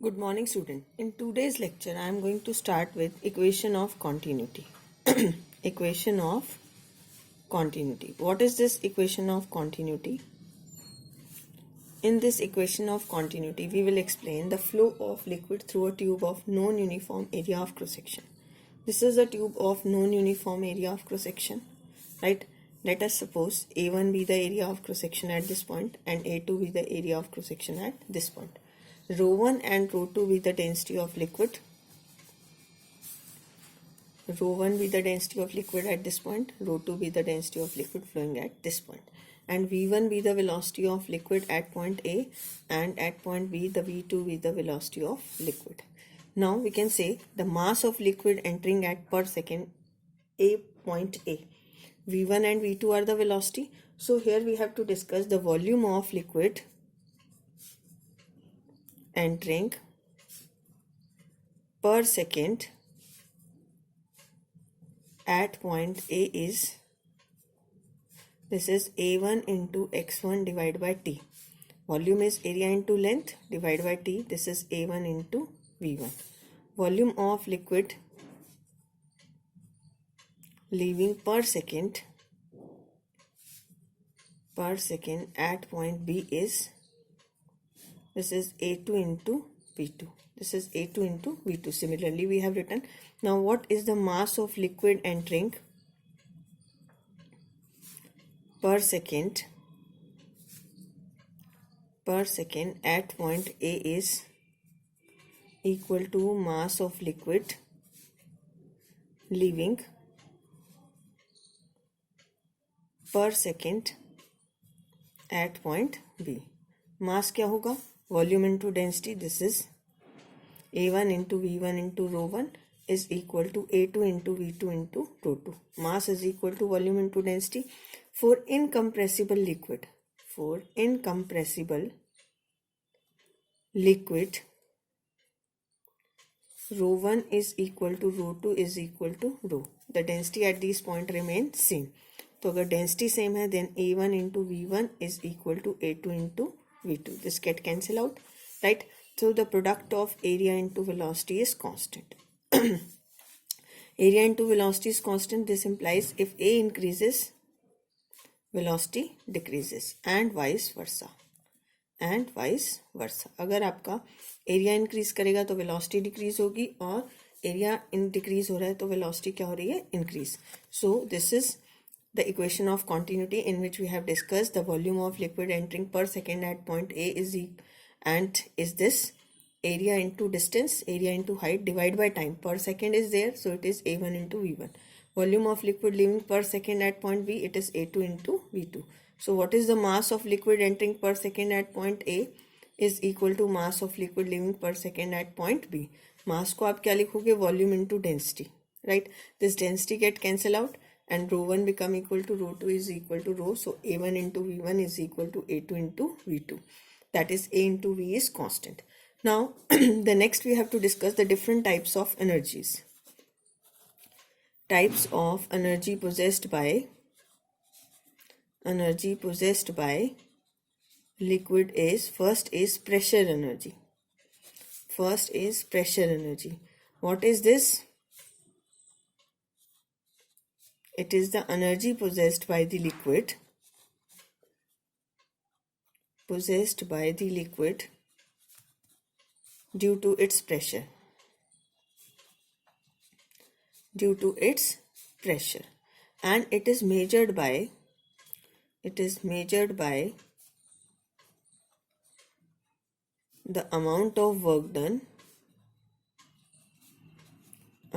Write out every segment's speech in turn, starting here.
Good morning, student. In today's lecture, I am going to start with equation of continuity. Equation of continuity. What is this equation of continuity? In this equation of continuity, we will explain the flow of liquid through a tube of non-uniform area of cross-section. This is a tube of non-uniform area of cross-section, right? Let us suppose A1 be the area of cross-section at this point and A2 be the area of cross-section at this point. Rho 1 and rho 2 be the density of liquid. Rho 1 be the density of liquid at this point. Rho 2 be the density of liquid flowing at this point. And V1 be the velocity of liquid at point A, and at point B the V2 be the velocity of liquid. Now we can say the mass of liquid entering at per second A point A. V1 and V2 are the velocity. So here we have to discuss the volume of liquid entering per second at point A is, this is A1 into x1 divided by T. Volume is area into length divided by T. This is A1 into V1. Volume of liquid leaving per second at point B is, this is A2 into V2. This is A2 into V2. Similarly, we have written. Now, what is the mass of liquid entering per second at point A is equal to mass of liquid leaving per second at point B. Mass क्या होगा? Volume into density. This is A1 into V1 into rho 1 is equal to A2 into V2 into rho 2. Mass is equal to volume into density. For incompressible liquid, rho 1 is equal to rho 2 is equal to rho. The density at this point remains same. तो अगर density same है, then A1 into V1 is equal to A2 into V2. This get cancel out, right? So the product of area into velocity is constant. Area into velocity is constant. This implies if A increases, velocity decreases, and vice versa. अगर आपका area increase करेगा तो velocity decrease होगी, और area decrease हो रहा है तो वेलोसिटी क्या हो रही है? Increase. So this is the equation of continuity in which we have discussed the volume of liquid entering per second at point A is this area into distance, area into height divided by time. Per second is there, so it is A1 into V1. Volume of liquid leaving per second at point B, it is A2 into V2. So what is the mass of liquid entering per second at point A is equal to mass of liquid leaving per second at point B. Mass को आप क्या लिखोगे? Volume into density, right? This density get cancel out, and rho 1 become equal to rho 2 is equal to rho. So A1 into V1 is equal to A2 into V2. That is A into V is constant. Now the next we have to discuss the different types of energies. Types of energy possessed by liquid is, first is pressure energy. What is this? It is the energy possessed by the liquid due to its pressure. And it is measured by the amount of work done.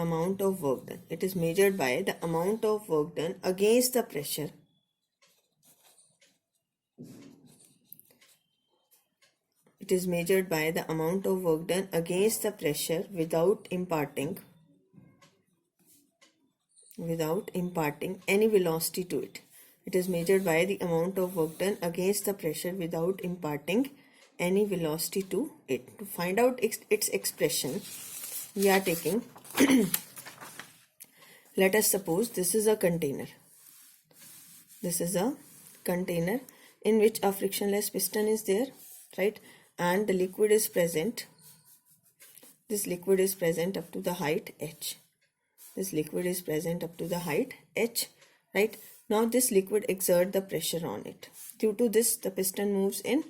It is measured by the amount of work done against the pressure. It is measured by the amount of work done against the pressure without imparting any velocity to it. It is measured by the amount of work done against the pressure without imparting any velocity to it. To find out its expression, we are taking let us suppose this is a container. In which a frictionless piston is there, right? And the liquid is present this liquid is present up to the height h. This liquid is present up to the height h, right? Now this liquid exert the pressure on it. Due to this, the piston moves in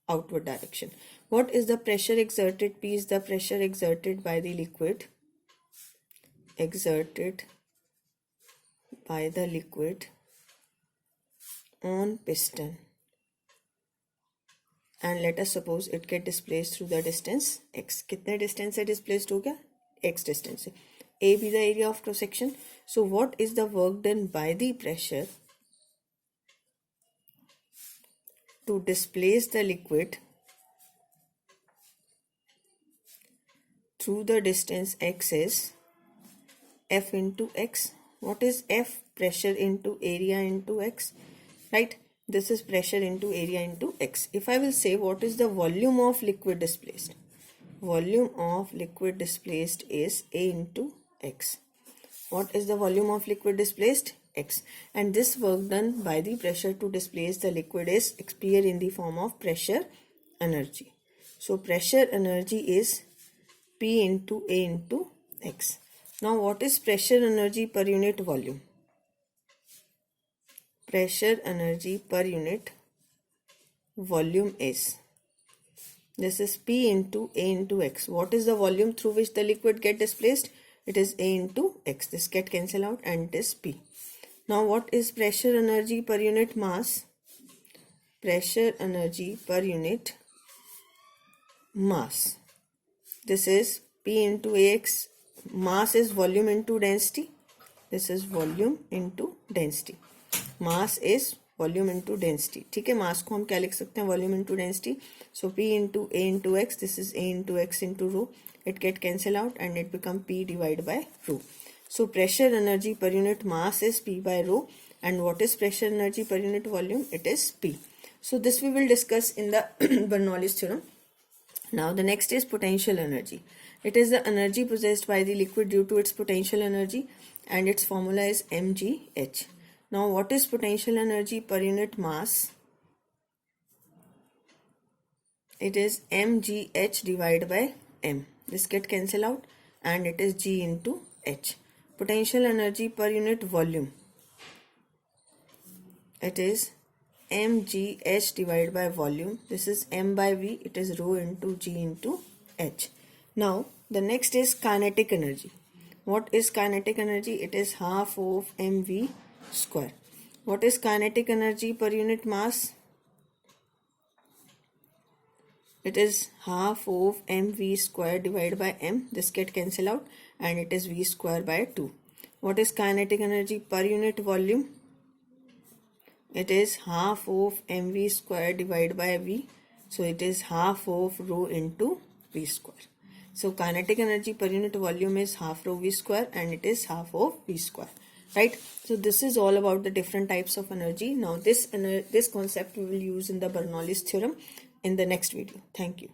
outward direction. What is the pressure exerted? P is the pressure exerted by the liquid. Exerted by the liquid on piston. And let us suppose it get displaced through the distance x. कितने distance से displaced हो गया? X distance से. A be the area of cross section. So what is the work done by the pressure to displace the liquid through the distance x is F into x. What is F? Pressure into area into x, right? This is pressure into area into x. If I will say what is the volume of liquid displaced? Volume of liquid displaced is A into x. What is the volume of liquid displaced? X. And this work done by the pressure to displace the liquid is appear in the form of pressure energy. So pressure energy is P into A into x. Now what is pressure energy per unit volume? Pressure energy per unit volume is, this is P into A into x. What is the volume through which the liquid get displaced? It is A into x. This get cancel out and it is P. Now what is pressure energy per unit mass? Pressure energy per unit mass. This is P into AX. Mass is volume into density. This is volume into density. Mass is volume into density. ठीक है, mass को हम क्या लिख सकते हैं? Volume into density. So P into A into x. This is A into x into rho. It get cancel out and it become P divided by rho. So pressure energy per unit mass is P by rho. And what is pressure energy per unit volume? It is P. So this we will discuss in the Bernoulli's theorem. Now the next is potential energy. It is the energy possessed by the liquid due to its potential energy, and its formula is mgh. Now what is potential energy per unit mass? It is mgh divided by m. This get cancel out and it is g into h. Potential energy per unit volume. It is mgh divided by volume. This is m by v. It is rho into g into h. Now the next is kinetic energy. What is kinetic energy? It is half of mv square. What is kinetic energy per unit mass? It is half of mv square divided by m. This get cancel out and it is v square by 2. What is kinetic energy per unit volume? It is half of mv square divided by v. So it is half of rho into v square. So kinetic energy per unit volume is half rho v square and it is half of v square. Right? So this is all about the different types of energy. Now this concept we will use in the Bernoulli's theorem in the next video. Thank you.